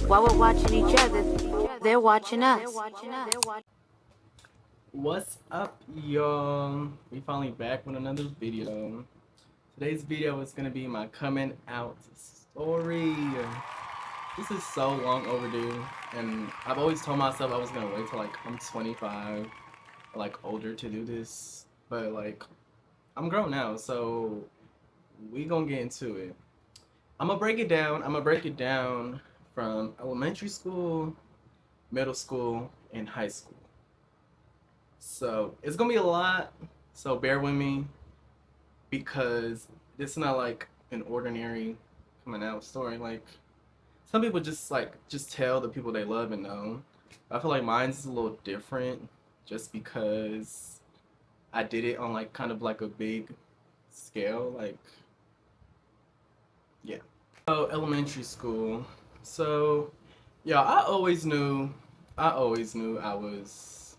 While we're watching each other, they're watching us. What's up, y'all? We finally back with another video. Today's video is gonna be my coming out story. This is so long overdue, and I've always told myself I was gonna wait till like I'm 25 or like older to do this, but like I'm grown now, so we gonna get into it. I'm gonna break it down. I'm gonna break it down from elementary school, middle school, and high school. So it's gonna be a lot. So bear with me because it's not like an ordinary coming out story. Like some people just tell the people they love and know. I feel like mine's a little different just because I did it on like kind of like a big scale. Like yeah. So elementary school. So yeah, I always knew I was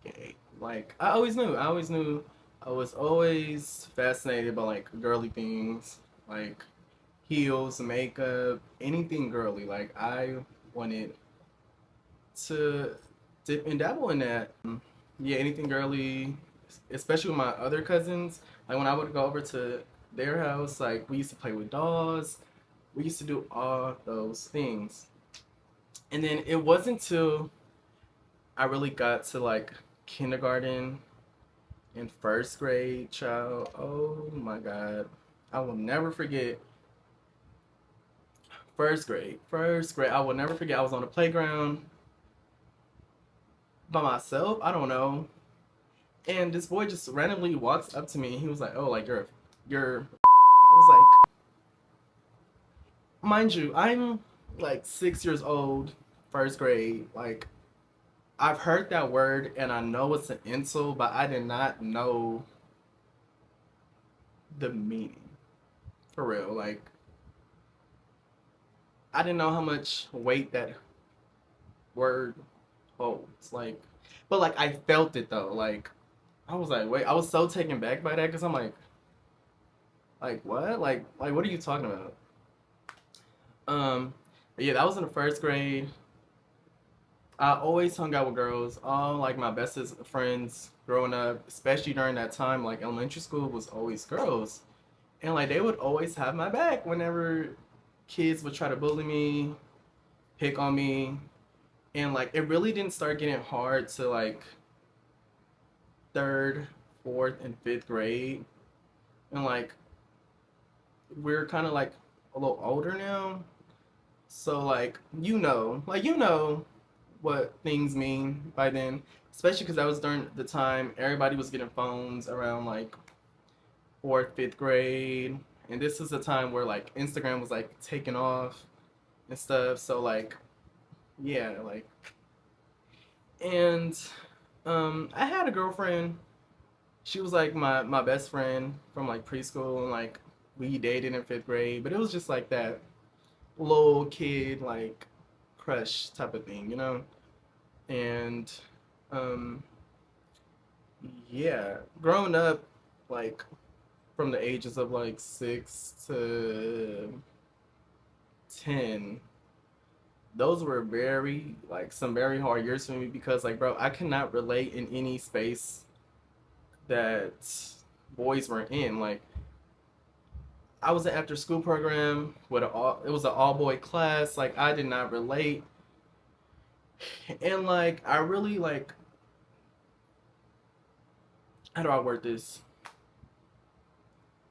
gay. Like I always knew I was always fascinated by like girly things, like heels, makeup, anything girly. Like I wanted to dip and dabble in that. Yeah, anything girly, especially with my other cousins. Like when I would go over to their house, like we used to play with dolls. We used to do all those things. And then it wasn't until I really got to like kindergarten in first grade, child. Oh my God. I will never forget first grade. First grade. I will never forget. I was on the playground by myself. I don't know. And this boy just randomly walks up to me. He was like, "Oh, like you're." I was like, mind you, I'm like 6 years old, first grade. Like I've heard that word and I know it's an insult, but I did not know the meaning. For real. Like I didn't know how much weight that word holds. Like but like I felt it though. Like I was like, wait, I was so taken back by that because I'm like what? Like what are you talking about? But yeah, that was in the first grade. I always hung out with girls. All like my bestest friends growing up, especially during that time, like elementary school was always girls. And like they would always have my back whenever kids would try to bully me, pick on me. And like it really didn't start getting hard to like third, fourth, and fifth grade. And like we're kind of like a little older now. So like what things mean by then, especially because that was during the time everybody was getting phones around like fourth, fifth grade, and this is the time where like Instagram was like taking off and stuff. So like, yeah, like, and I had a girlfriend. She was like my best friend from like preschool, and like we dated in fifth grade, but it was just like that little kid like crush type of thing, you know. And um, yeah, growing up, like from the ages of like 6 to 10, those were very like some very hard years for me because like bro, I cannot relate in any space that boys were in. Like I was an after school program with it was an all boy class. Like I did not relate, and like I really like how do I word this?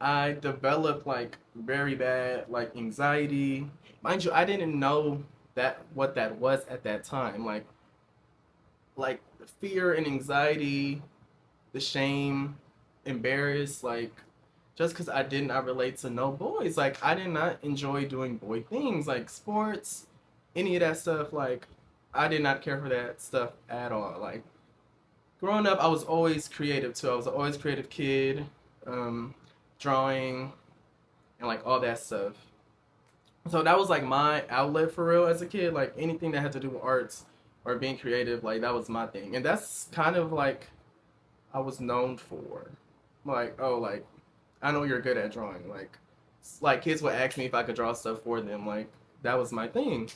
I developed like very bad like anxiety. Mind you, I didn't know that what that was at that time. Like fear and anxiety, the shame, embarrassed, like just because I did not relate to no boys. Like I did not enjoy doing boy things like sports, any of that stuff. Like I did not care for that stuff at all. Like growing up, I was always creative too. I was always a creative kid, um, drawing and like all that stuff. So that was like my outlet for real as a kid. Like anything that had to do with arts or being creative, like that was my thing. And that's kind of like I was known for. Like, oh, like I know you're good at drawing. Like kids would ask me if I could draw stuff for them. Like that was my thing.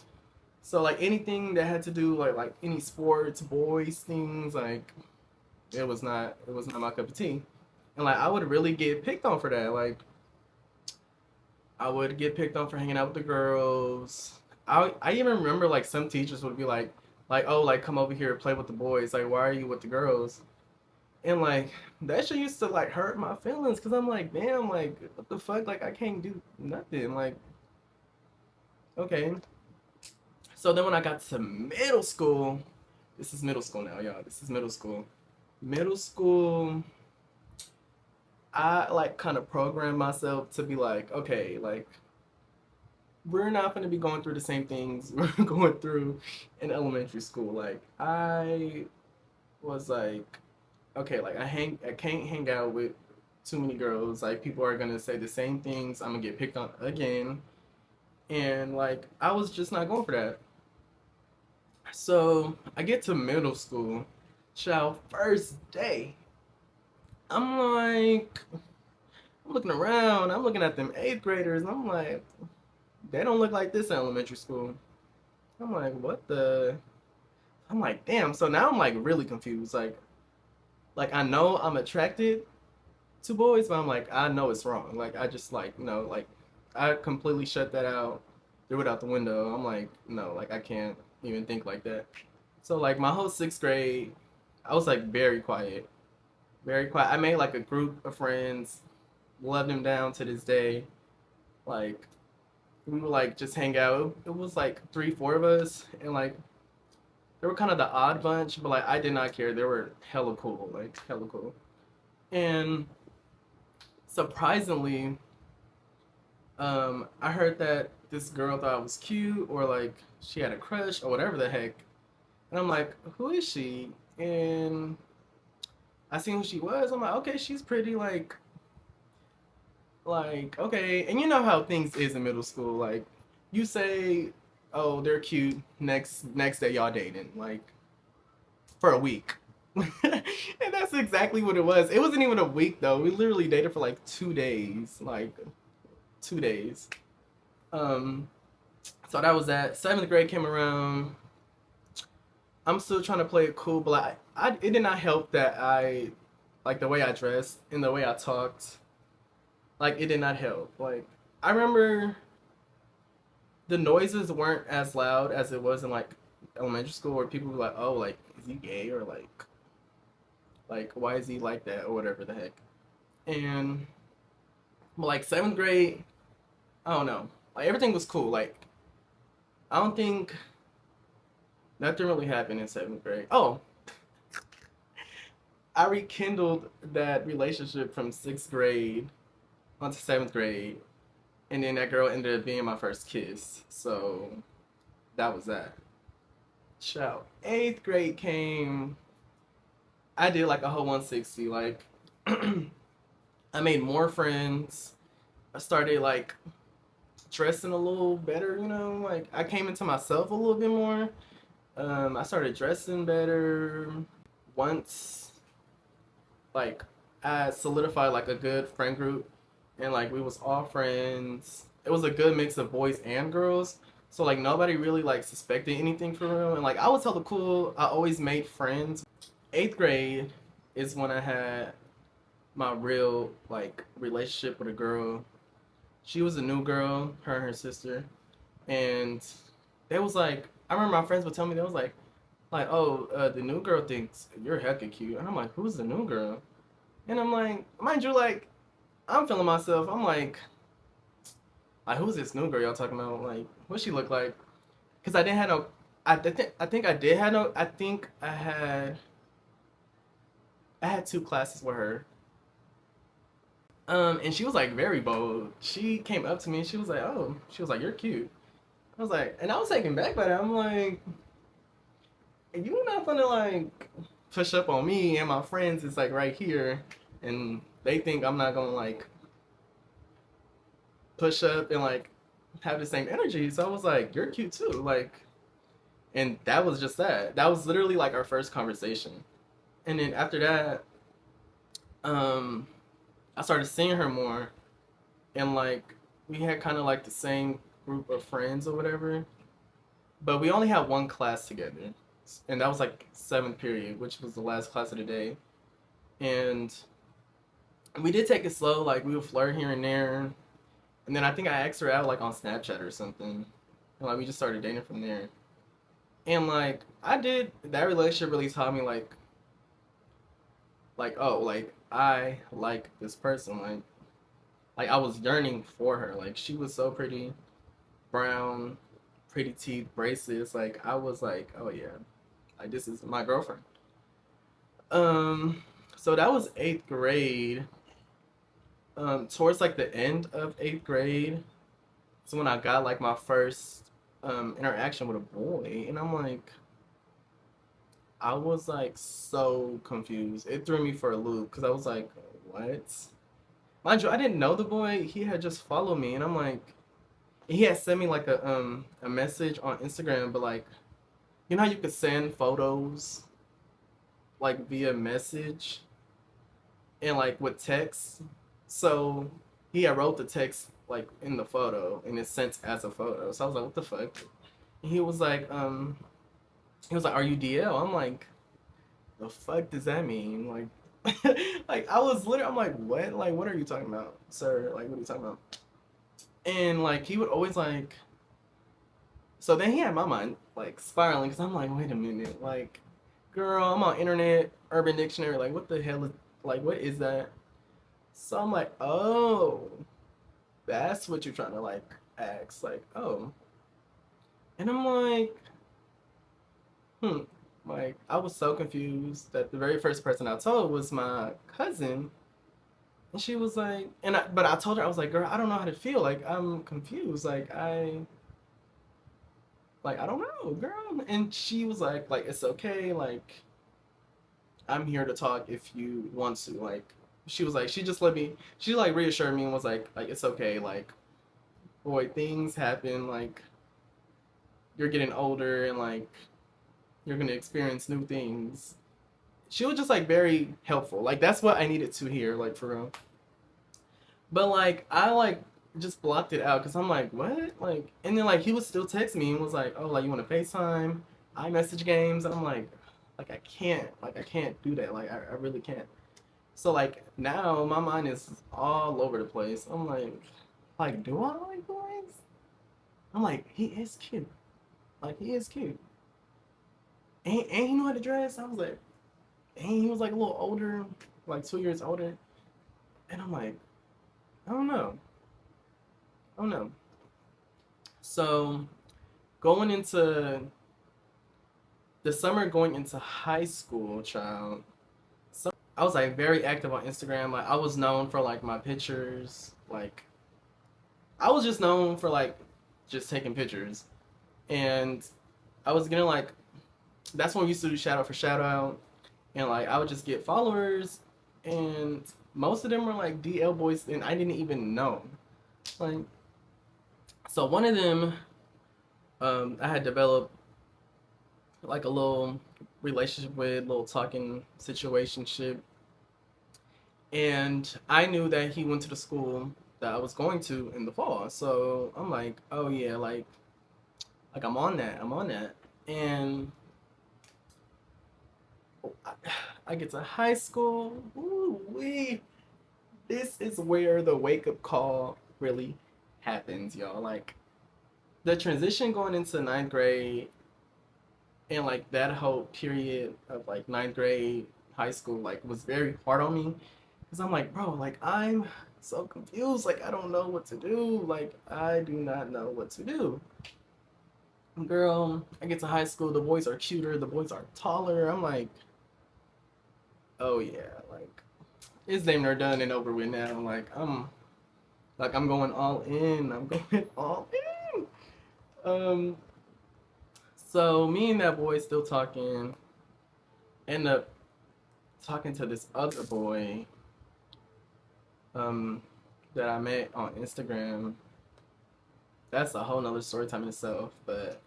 So like anything that had to do like any sports, boys things, like it was not my cup of tea. And like I would really get picked on for that. Like I would get picked on for hanging out with the girls. I even remember like some teachers would be like oh like come over here and play with the boys. Like why are you with the girls? And like that shit used to like hurt my feelings because I'm like damn like what the fuck like I can't do nothing like okay. So then when I got to middle school, this is middle school now, y'all. This is middle school. Middle school, I like kind of programmed myself to be like, okay, like we're not going to be going through the same things we're going through in elementary school. Like I was like, okay, like I can't hang out with too many girls. Like people are gonna say the same things. I'm gonna get picked on again, and like I was just not going for that. So I get to middle school, child, first day. I'm like, I'm looking around. I'm looking at them eighth graders. And I'm like, they don't look like this in elementary school. I'm like, what the? I'm like, damn. So now I'm like really confused. Like I know I'm attracted to boys, but I'm like, I know it's wrong. Like I just like no, like I completely shut that out, threw it out the window. I'm like, no, like I can't even think like that. So like my whole sixth grade, I was like very quiet, very quiet. I made like a group of friends, love them down to this day. Like we would like just hang out. It was like three, four of us, and like they were kind of the odd bunch, but like I did not care. They were hella cool, like hella cool. And surprisingly, I heard that this girl thought I was cute, or like she had a crush, or whatever the heck. And I'm like, who is she? And I seen who she was. I'm like, okay, she's pretty. Like okay. And you know how things is in middle school. Like, you say, oh, they're cute. Next day, y'all dating. Like for a week. And that's exactly what it was. It wasn't even a week though. We literally dated for like 2 days. Like 2 days. Um, so that was that. Seventh grade came around. I'm still trying to play it cool, but like, it did not help that I like the way I dressed and the way I talked. Like it did not help. Like I remember the noises weren't as loud as it was in like elementary school, where people were like, "Oh, like is he gay?" or like why is he like that or whatever the heck. And like seventh grade, I don't know. Like everything was cool. Like I don't think nothing really happened in seventh grade. Oh, I rekindled that relationship from sixth grade onto seventh grade, and then that girl ended up being my first kiss. So that was that. Child, eighth grade came. I did like a whole 160. Like I made more friends. I started like dressing a little better. You know, like I came into myself a little bit more. I started dressing better. Once like I solidified like a good friend group, and like we was all friends. It was a good mix of boys and girls. So like nobody really like suspected anything for real. And like I was hella cool. I always made friends. Eighth grade is when I had my real like relationship with a girl. She was a new girl, her and her sister. And they was like I remember my friends would tell me, they was like, oh, the new girl thinks you're hecka cute. And I'm like, who's the new girl? And I'm like, mind you, like, I'm feeling myself. I'm like, who's this new girl y'all talking about? Like, what she look like? Because I didn't have no, I think I did have no, I think I had two classes with her. And she was like very bold. She came up to me and she was like, oh, she was like, you're cute. I was like, and I was taken back by that. I'm like, you not gonna like push up on me and my friends is like right here, and they think I'm not gonna like push up and like have the same energy. So I was like, you're cute too. Like, and that was just that. That was literally like our first conversation. And then after that, um, I started seeing her more, and like we had kind of like the same group of friends or whatever. but we only had one class together, and that was like seventh period, which was the last class of the day. And we did take it slow, like we would flirt here and there, and then I think I asked her out like on Snapchat or something, and like we just started dating from there. And like I did that relationship really taught me like oh like I like this person like I was yearning for her. Like she was so pretty, brown, pretty teeth, bracelets. Like I was like, oh yeah, like this is my girlfriend. Um, so that was eighth grade. Towards like the end of eighth grade, is when I got like my first interaction with a boy, and I'm like, I was like so confused. It threw me for a loop because I was like, what? Mind you, I didn't know the boy. He had just followed me, and I'm like, he had sent me like a message on Instagram, but like, you know how you could send photos like via message and like with text. So he had wrote the text like in the photo, and it's sent as a photo. So I was like, what the fuck? And he was like, are you DL? I'm like, the fuck does that mean? Like, like I was literally, I'm like, what? Like, what are you talking about, sir? Like, what are you talking about? And like, he would always like, so then he had my mind like spiraling because I'm like, wait a minute, like, girl, I'm on internet, Urban Dictionary, like, what the hell is, like, what is that? So I'm like, oh, that's what you're trying to like ask, like, oh, and I'm like, hmm, like, I was so confused that the very first person I told was my cousin. And she was like, but I told her, I was like, girl, I don't know how to feel. Like, I'm confused. Like, I don't know, girl. And she was like, it's okay. Like, I'm here to talk if you want to. Like, she was like, she just let me, she like reassured me and was like, it's okay. Like, boy, things happen. Like, you're getting older and like, you're going to experience new things. She was just like very helpful. Like, that's what I needed to hear, like, for real. But like I like just blocked it out because I'm like, what? Like, and then like he would still text me and was like, oh, like you want to FaceTime, iMessage games, and I'm like I can't do that. Like I really can't. So like now my mind is all over the place. I'm like do I like boys? I'm like he is cute. Like he is cute. And he know how to dress. I was like, and he was like a little older, like 2 years older. And I'm like, I don't know. I don't know. So going into the summer going into high school, child. So I was like very active on Instagram. Like I was known for like my pictures. Like I was just known for like just taking pictures. And I was getting like that's when we used to do shout out for shout out. And like I would just get followers and most of them were like DL boys and I didn't even know. Like so one of them I had developed like a little relationship with, little talking situationship. And I knew that he went to the school that I was going to in the fall. So I'm like, oh yeah, like I'm on that. I'm on that. And I, I get to high school. Ooh, this is where the wake up call really happens, y'all. Like the transition going into ninth grade and like that whole period of like ninth grade, high school, like was very hard on me because I'm like, bro, like I'm so confused. Like I don't know what to do. Like I do not know what to do. Girl, I get to high school. The boys are cuter. The boys are taller. I'm oh yeah, like it's damn near done and over with now. Like I'm going all in. I'm going all in. Um, so me and that boy still talking. End up talking to this other boy um, that I met on Instagram. That's a whole nother story time in itself. But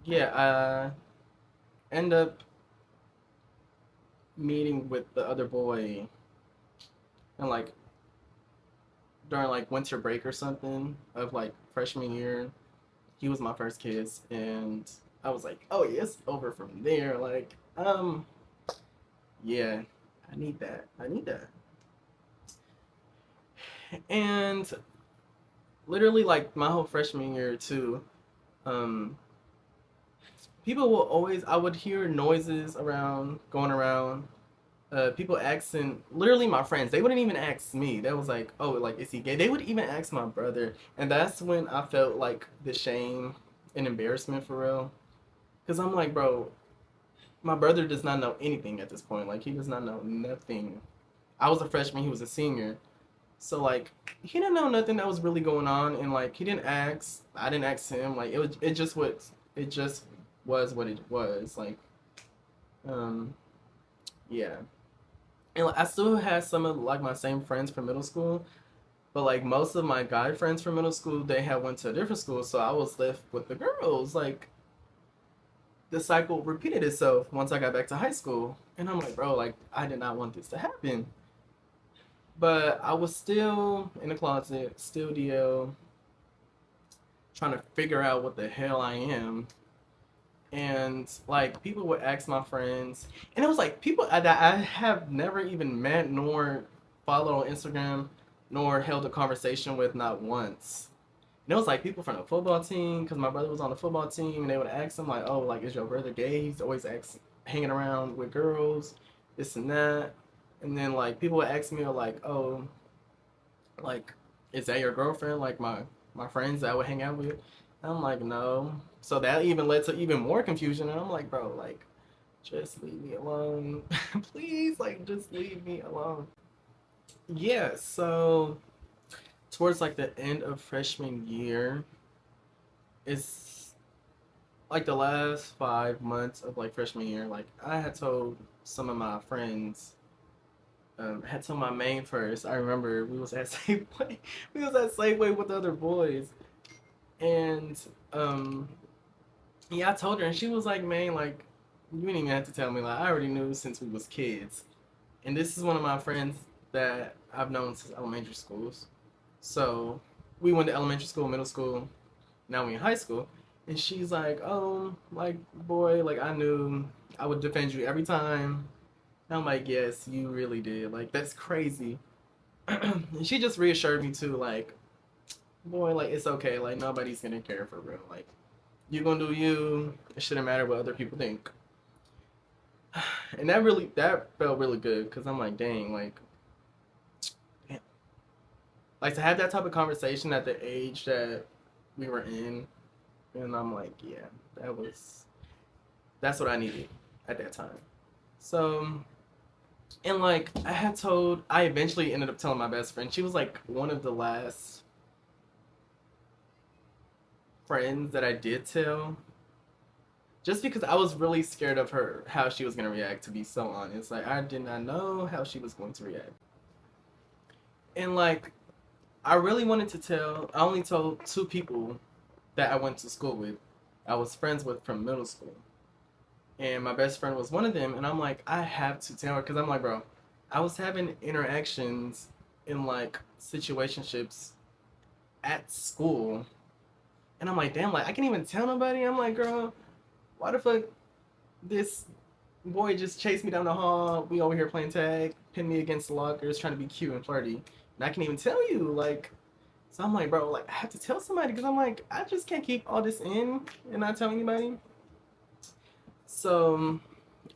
yeah, I end up meeting with the other boy and like during like winter break or something of like freshman year. He was my first kiss, and I was like, oh yeah, it's over from there. Like, yeah, I need that. I need that. And literally, like my whole freshman year too, um, people will always. I would hear noises around, going around. People asking, literally my friends, they wouldn't even ask me. That was like, oh, like is he gay? They would even ask my brother, and that's when I felt like the shame and embarrassment for real. Cause I'm like, bro, my brother does not know anything at this point. Like he does not know nothing. I was a freshman, he was a senior. So like he didn't know nothing that was really going on, and like he didn't ask. I didn't ask him. Like it just was what it was. Like um yeah. And like, I still had some of like my same friends from middle school, but like most of my guy friends from middle school, they had went to a different school, so I was left with the girls. Like the cycle repeated itself once I got back to high school, and I'm like, bro, like I did not want this to happen. But I was still in the closet, still DL, trying to figure out what the hell I am. And like people would ask my friends, and it was like people that I have never even met nor followed on Instagram, nor held a conversation with not once. And it was like people from the football team, because my brother was on the football team, and they would ask him like, "Oh, like is your brother gay?" He's always hanging around with girls, this and that. And then like people would ask me like, "Oh, like is that your girlfriend?" Like my friends that I would hang out with. And I'm like, no. So that even led to even more confusion. And I'm like, bro, like just leave me alone. Please, like just leave me alone. Yeah, so towards like the end of freshman year, it's like the last 5 months of like freshman year, like I had told some of my friends, had told my main first. I remember we was at Safeway. We was at Safeway with the other boys. And um yeah, I told her, and she was like, man, like you didn't even have to tell me. Like I already knew since we was kids. And this is one of my friends that I've known since elementary schools. So we went to elementary school, middle school, now we in high school. And she's like, oh, like, boy, like, I knew I would defend you every time. And I'm like, yes, you really did. Like, that's crazy. And she just reassured me, too, like, boy, like, it's okay. Like, nobody's gonna care for real. Like, you gonna do you. It shouldn't matter what other people think. And that felt really good because I'm like, dang, like, damn. Like, to have that type of conversation at the age that we were in, and I'm like, yeah, that's what I needed at that time. So, and like I eventually ended up telling my best friend. She was like one of the last friends that I did tell, just because I was really scared of her, how she was gonna react. To be so honest, like I did not know how she was going to react, and like I really wanted to tell. I only told two people that I went to school with. I was friends with from middle school, and my best friend was one of them. And I'm like, I have to tell her because I'm like, bro, I was having interactions in like situationships at school, and I'm like, damn, like I can't even tell nobody. I'm like, girl, why the fuck this boy just chased me down the hall? We over here playing tag, pin me against the lockers, trying to be cute and flirty, and I can't even tell you, like. So I'm like, bro, like I have to tell somebody because I'm like, I just can't keep all this in and not tell anybody. So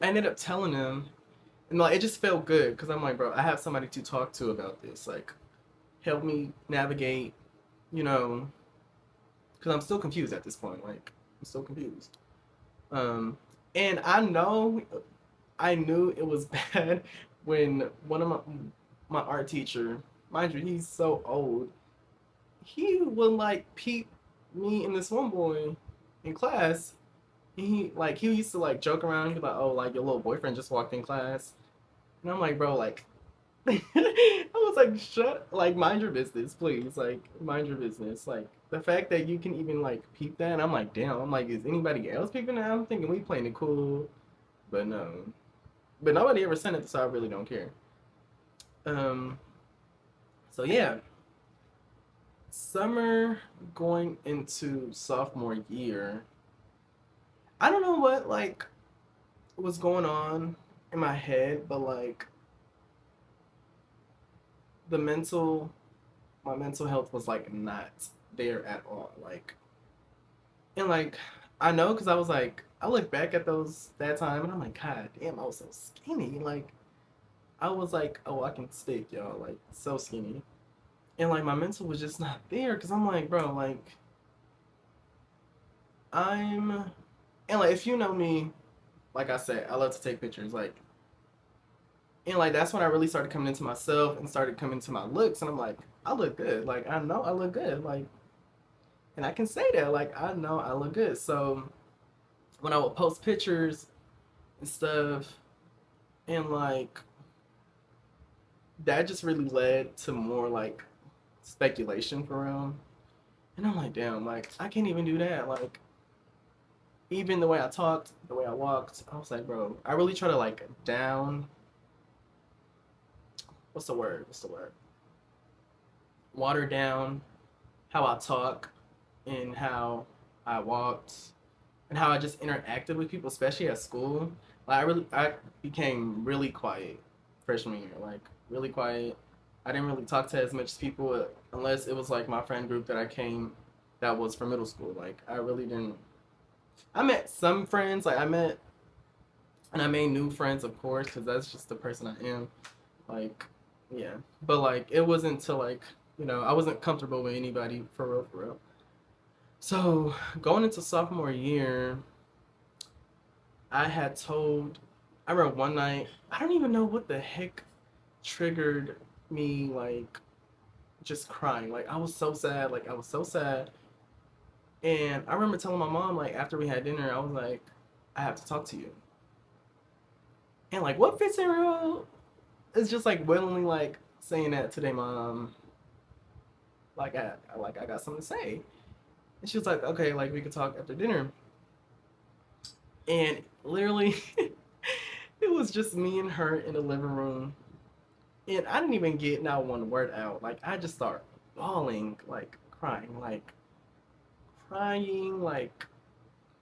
I ended up telling him, and like it just felt good because I'm like, bro, I have somebody to talk to about this. Like, help me navigate, you know, because I'm still confused at this point. Like, I'm still confused. Um, and I knew it was bad when one of my art teacher, mind you, he's so old. He would like peep me and this one boy in class. He used to like joke around and be like, "Oh, like your little boyfriend just walked in class," and I'm like, "Bro, like." I was like, shut, like, mind your business, please. Like, mind your business. Like, the fact that you can even, like, peep that, I'm like, damn. I'm like, is anybody else peeping that? I'm thinking we playing it cool, but no. But nobody ever sent it, so I really don't care. Um, so yeah. summer going into sophomore year, I don't know what like was going on in my head, but like the mental my mental health was like not there at all. Like and like I know because I was like I look back at those that time and I'm like, God damn, I was so skinny. Like I was like a walking stick, y'all, like so skinny. And like my mental was just not there because I'm like, bro, like I'm and like if you know me, like I said, I love to take pictures. Like and like that's when I really started coming into myself and started coming to my looks and I'm like, I look good. Like I know I look good. Like and I can say that, like I know I look good. So when I would post pictures and stuff and like that just really led to more like speculation for real. And I'm like, damn, like I can't even do that. Like even the way I talked, the way I walked, I was like, bro, I really try to like down what's the word? What's the word? Water down how I talk and how I walked and how I just interacted with people, especially at school. Like I became really quiet freshman year, like really quiet. I didn't really talk to as much people unless it was like my friend group that I came that was from middle school. Like I really didn't. I met some friends, like I met and I made new friends, of course, because that's just the person I am. Like, yeah, but like it wasn't until like I wasn't comfortable with anybody for real, for real. So going into sophomore year, I had told. I remember one night. I don't even know what the heck triggered me like just crying. Like I was so sad. Like I was so sad. And I remember telling my mom like after we had dinner, I was like, I have to talk to you. And like what fits in real is just like willingly like saying that to their mom. Like I got something to say. And she was like, okay, like we could talk after dinner. And literally it was just me and her in the living room. And I didn't even get not one word out. Like I just started bawling, like crying, like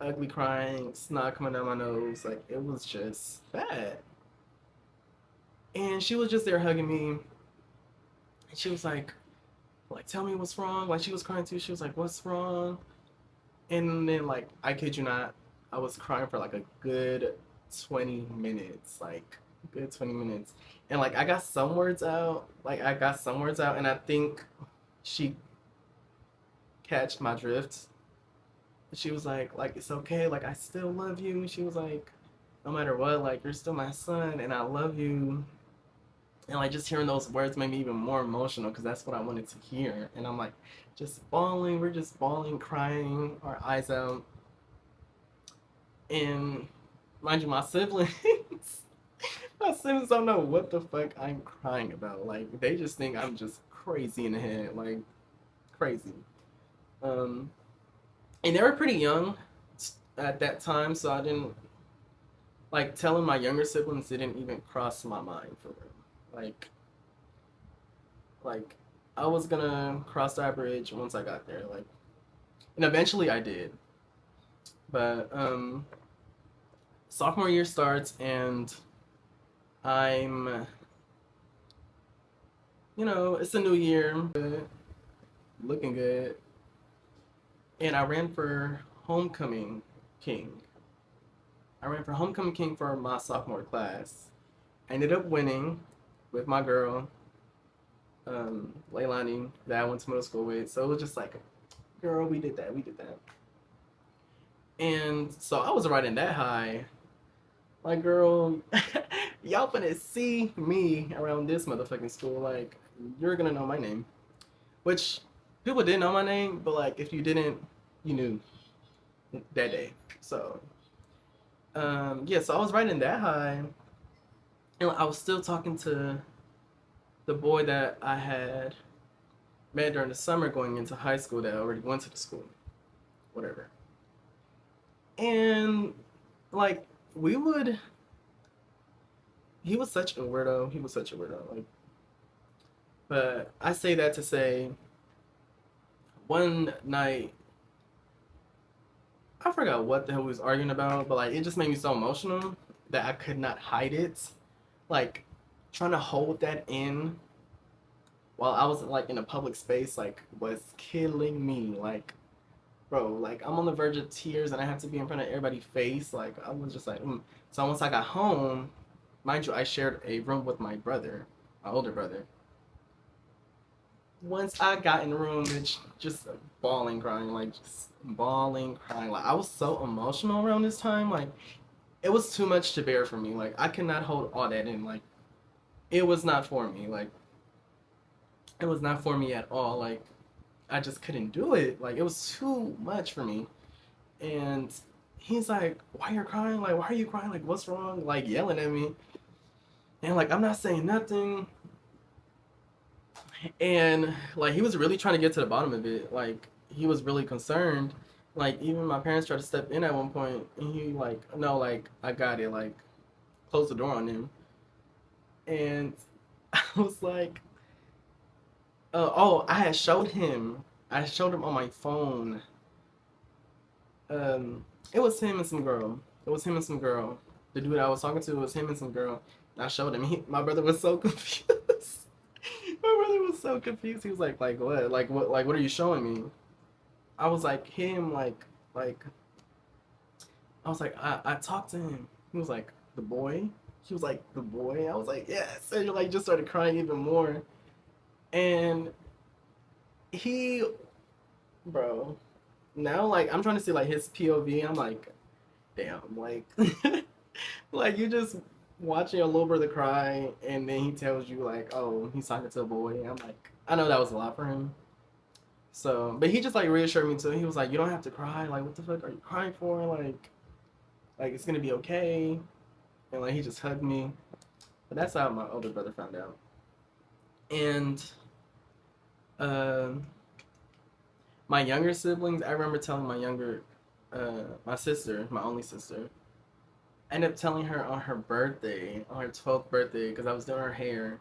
ugly crying, snot coming down my nose. Like it was just bad. And she was just there hugging me. And she was like, tell me what's wrong. Like she was crying too. She was like, what's wrong? And then like I kid you not, I was crying for like a good 20 minutes. Like good 20 minutes. And like I got some words out. Like I got some words out and I think she catched my drift. She was like it's okay, like I still love you. She was like, no matter what, like you're still my son and I love you. And like just hearing those words made me even more emotional because that's what I wanted to hear. And I'm like just bawling, we're just bawling, crying, our eyes out. And mind you, my siblings, my siblings don't know what the fuck I'm crying about. Like they just think I'm just crazy in the head, like crazy. Um, and they were pretty young at that time, so I didn't like telling my younger siblings didn't even cross my mind for real. Like I was gonna cross that bridge once I got there, like, and eventually I did. But sophomore year starts and I'm, it's a new year, looking good, and I ran for homecoming king. I ran for homecoming king for my sophomore class. I ended up winning with my girl, Lifeline, that I went to middle school with. So it was just like, girl, we did that, we did that. And so I was riding that high. Like, girl, y'all finna see me around this motherfucking school. Like, you're gonna know my name. Which people didn't know my name, but like, if you didn't, you knew that day. So, yeah, so I was riding that high. And I was still talking to the boy that I had met during the summer going into high school that I already went to the school. Whatever. And like we would he was such a weirdo. He was such a weirdo. Like but I say that to say one night, I forgot what the hell we was arguing about, but like it just made me so emotional that I could not hide it. Like trying to hold that in while I was like in a public space like was killing me. Like, bro, like I'm on the verge of tears and I have to be in front of everybody's face. Like I was just like, So once I got home, mind you, I shared a room with my brother, my older brother. Once I got in the room, bitch, just bawling, crying, like just bawling, crying. Like I was so emotional around this time. Like it was too much to bear for me. Like I could not hold all that in. Like it was not for me. Like it was not for me at all. Like I just couldn't do it. Like it was too much for me. And he's like, "Why you're crying? Like why are you crying? Like what's wrong?" Like yelling at me. And like I'm not saying nothing. And like he was really trying to get to the bottom of it. Like he was really concerned. Like even my parents tried to step in at one point, and he like, no, like I got it. Like close the door on him. And I was like, oh, I had showed him. I showed him on my phone. It was him and some girl. It was him and some girl. The dude I was talking to was him and some girl. And I showed him. My brother was so confused. My brother was so confused. He was like what? What are you showing me? I was like him, like I was like I talked to him. He was like the boy. He was like the boy. I was like yes, and like just started crying even more. And he, bro, now like I'm trying to see like his POV. I'm like, damn, like, like you just watching your little brother cry, and then he tells you like, oh, he's talking to a boy. I'm like, I know that was a lot for him. So, but he just like reassured me too. He was like, "You don't have to cry. Like, what the fuck are you crying for? Like it's gonna be okay." And like he just hugged me. But that's how my older brother found out. And um, my younger siblings, I remember telling my sister, my only sister, I ended up telling her on her birthday, on her 12th birthday, because I was doing her hair.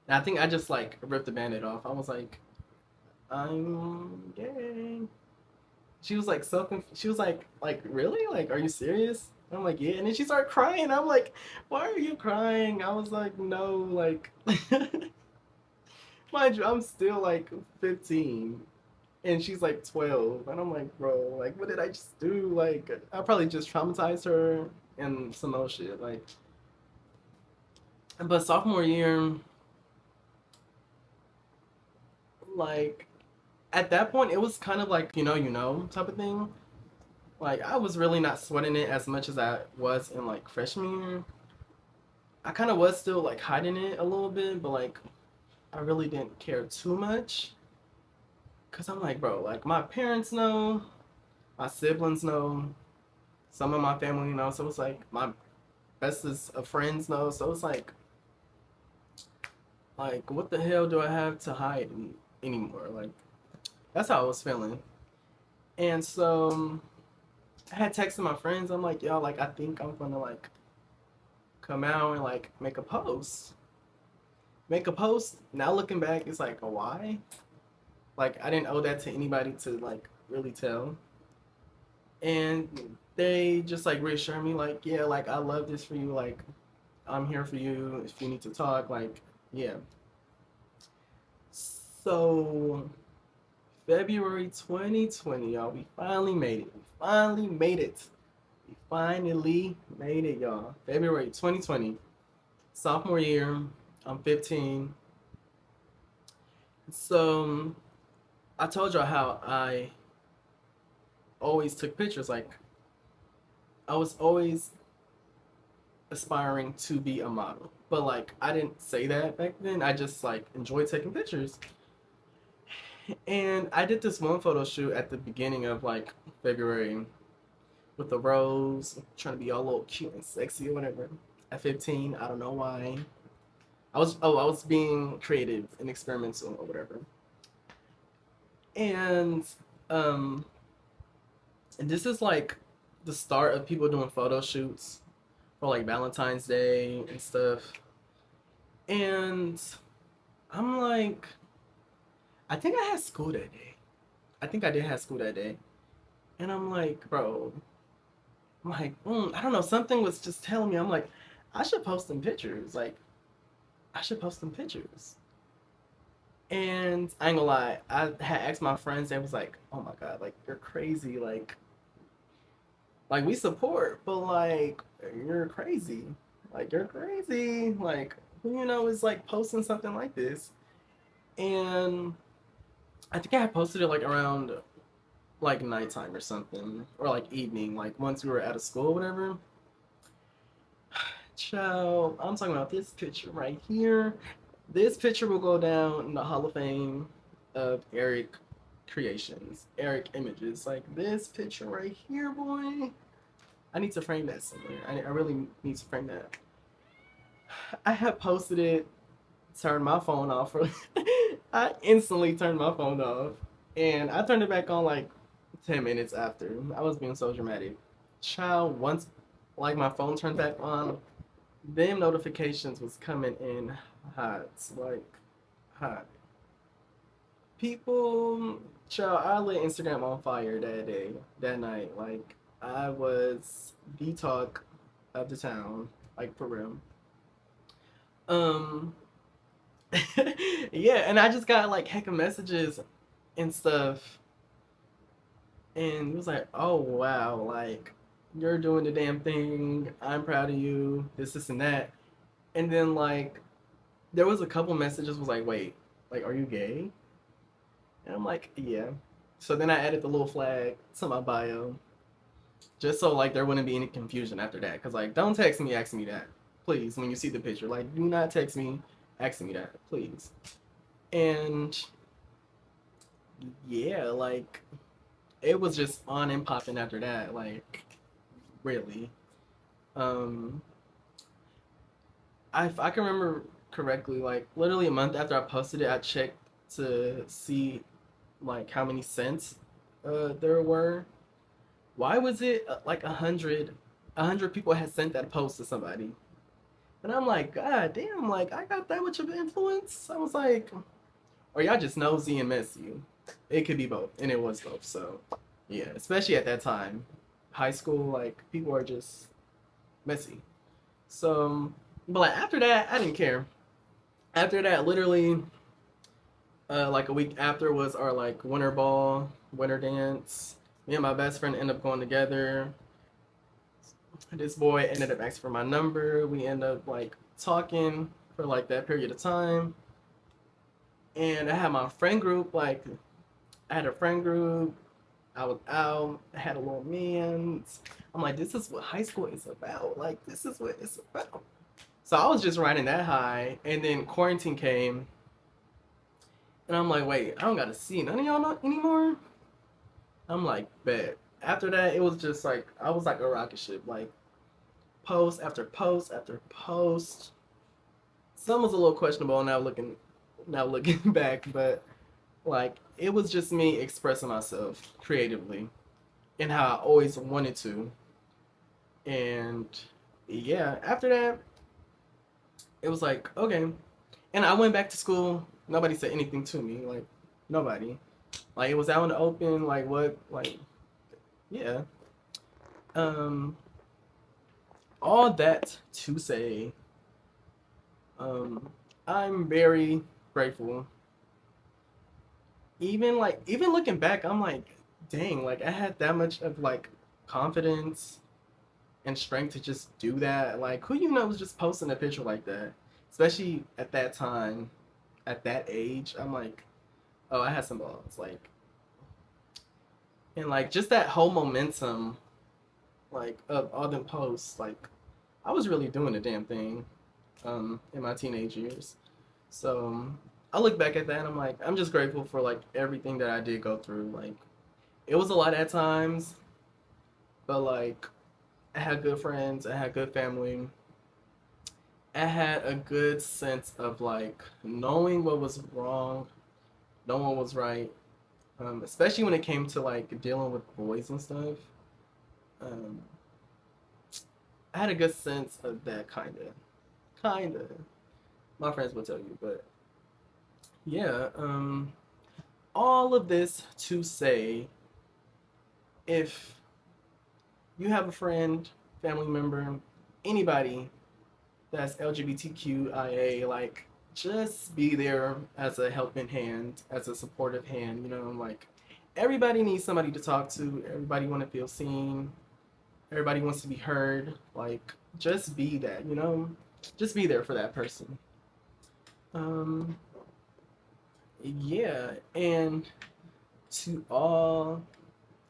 And I think I just like ripped the band-aid off. I was like, I'm gay. She was like so she was like really, like are you serious? And I'm like yeah, and then she started crying. I'm like, why are you crying? I was like no, like mind you, I'm still like 15 and she's like 12 and I'm like bro, like what did I just do? Like I probably just traumatized her and some other shit. Like but sophomore year, like at that point it was kind of like type of thing. Like I was really not sweating it as much as I was in like freshman year. I kind of was still like hiding it a little bit, but like I really didn't care too much. Cause I'm like, bro, like my parents know, my siblings know, some of my family know, so it's like my bestest of friends know, so it's like what the hell do I have to hide anymore? Like that's how I was feeling, and so I had texted my friends. I'm like, yo, like I think I'm gonna like come out and like make a post. Make a post. Now looking back, it's like, oh, why? Like I didn't owe that to anybody to like really tell. And they just like reassure me, like, yeah, like I love this for you. Like I'm here for you if you need to talk. Like, yeah. So February 2020, y'all, we finally made it. We finally made it. We finally made it, y'all. February 2020, sophomore year. I'm 15. So I told y'all how I always took pictures. Like I was always aspiring to be a model, but like I didn't say that back then. I just like enjoyed taking pictures. And I did this one photo shoot at the beginning of like February with the rose, trying to be all little cute and sexy or whatever. At 15, I don't know why. I was being creative and experimental or whatever. And um and this is like the start of people doing photo shoots for like Valentine's Day and stuff. And I'm like, I think I had school that day. I think I did have school that day. And I'm like, bro, I'm like, I don't know, something was just telling me, I'm like, I should post some pictures. Like, I should post some pictures. And I ain't gonna lie, I had asked my friends, they was like, oh my God, like, you're crazy. Like we support, but like, you're crazy. Like, you're crazy. Like, who you know is like posting something like this? And I think I had posted it like around like nighttime or something, or like evening, like once we were out of school or whatever. Child, I'm talking about this picture right here. This picture will go down in the Hall of Fame of Eric creations, Eric images. Like this picture right here, boy. I need to frame that somewhere. I really need to frame that. I have posted it, turned my phone off. I instantly turned my phone off. And I turned it back on like 10 minutes after. I was being so dramatic. Child, once like my phone turned back on, them notifications was coming in hot. Like hot. People, child, I lit Instagram on fire that day, that night. Like I was the talk of the town, like for real. Um, yeah, and I just got like heck of messages and stuff, and it was like, oh wow, like you're doing the damn thing. I'm proud of you. This, and that. And then like there was a couple messages was like, wait, like are you gay? And I'm like, yeah. So then I added the little flag to my bio, just so like there wouldn't be any confusion after that. Cause like don't text me asking me that, please. When you see the picture, like do not text me asking me that, please. And yeah, like it was just on and popping after that. Like really, um, if I can remember correctly, like literally a month after I posted it, I checked to see like how many cents there were. Why was it like a hundred people had sent that post to somebody? And I'm like, God damn, like I got that much of influence. I was like, or y'all just nosy and messy. It could be both, and it was both. So yeah, especially at that time, high school, like people are just messy. So, but like after that, I didn't care. After that, literally, like a week after was our like winter ball, winter dance. Me and my best friend ended up going together. This boy ended up asking for my number. We ended up like talking for like that period of time. And I had my friend group, like I had a friend group. I was out, I had a little man. I'm like, this is what high school is about. Like, this is what it's about. So I was just riding that high, and then quarantine came, and I'm like, wait, I don't gotta see none of y'all not anymore. I'm like, bet. After that, it was just like I was like a rocket ship, like post after post after post. Some was a little questionable now looking back, but like it was just me expressing myself creatively and how I always wanted to. And yeah, after that, it was like, okay. And I went back to school. Nobody said anything to me. Like, nobody. Like, it was out in the open. Like, what? Like, yeah. Um, all that to say, um, I'm very grateful. Even looking back, I'm like, dang, like, I had that much of, like, confidence and strength to just do that. Like, who you know was just posting a picture like that? Especially at that time, at that age, I'm like, oh, I had some balls. Like, and like just that whole momentum, like of all them posts, like I was really doing the damn thing, in my teenage years. So I look back at that and I'm like, I'm just grateful for like everything that I did go through. Like, it was a lot at times, but like I had good friends, I had good family, I had a good sense of like knowing what was wrong, knowing what was right, especially when it came to like dealing with boys and stuff. Um, I had a good sense of that kind of. My friends will tell you, but yeah. all of this to say, if you have a friend, family member, anybody that's LGBTQIA, like, just be there as a helping hand, as a supportive hand, you know, like, everybody needs somebody to talk to, everybody want to feel seen, everybody wants to be heard, like, just be that, you know, just be there for that person. Um, yeah, and to all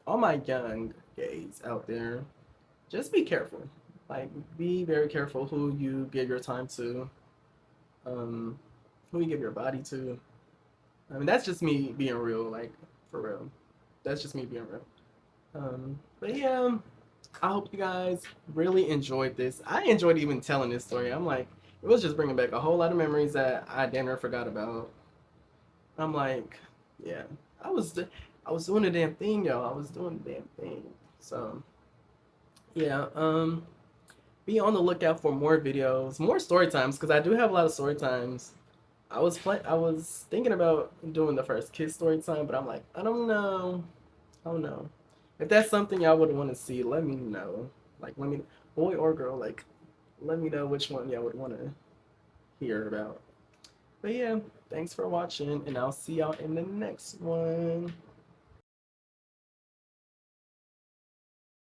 my young gays out there, just be careful. Like, be very careful who you give your time to, um, who you give your body to. I mean, that's just me being real, like, for real. That's just me being real. But yeah, I hope you guys really enjoyed this. I enjoyed even telling this story. I'm like, it was just bringing back a whole lot of memories that I damn near forgot about. I'm like, yeah, I was, I was doing the damn thing, y'all. I was doing the damn thing. So, yeah, be on the lookout for more videos, more story times, because I do have a lot of story times. I was thinking about doing the first kiss story time, but I'm like, I don't know. I don't know. If that's something y'all would want to see, let me know. Like, let me, boy or girl, like, let me know which one y'all would want to hear about. But yeah, thanks for watching, and I'll see y'all in the next one.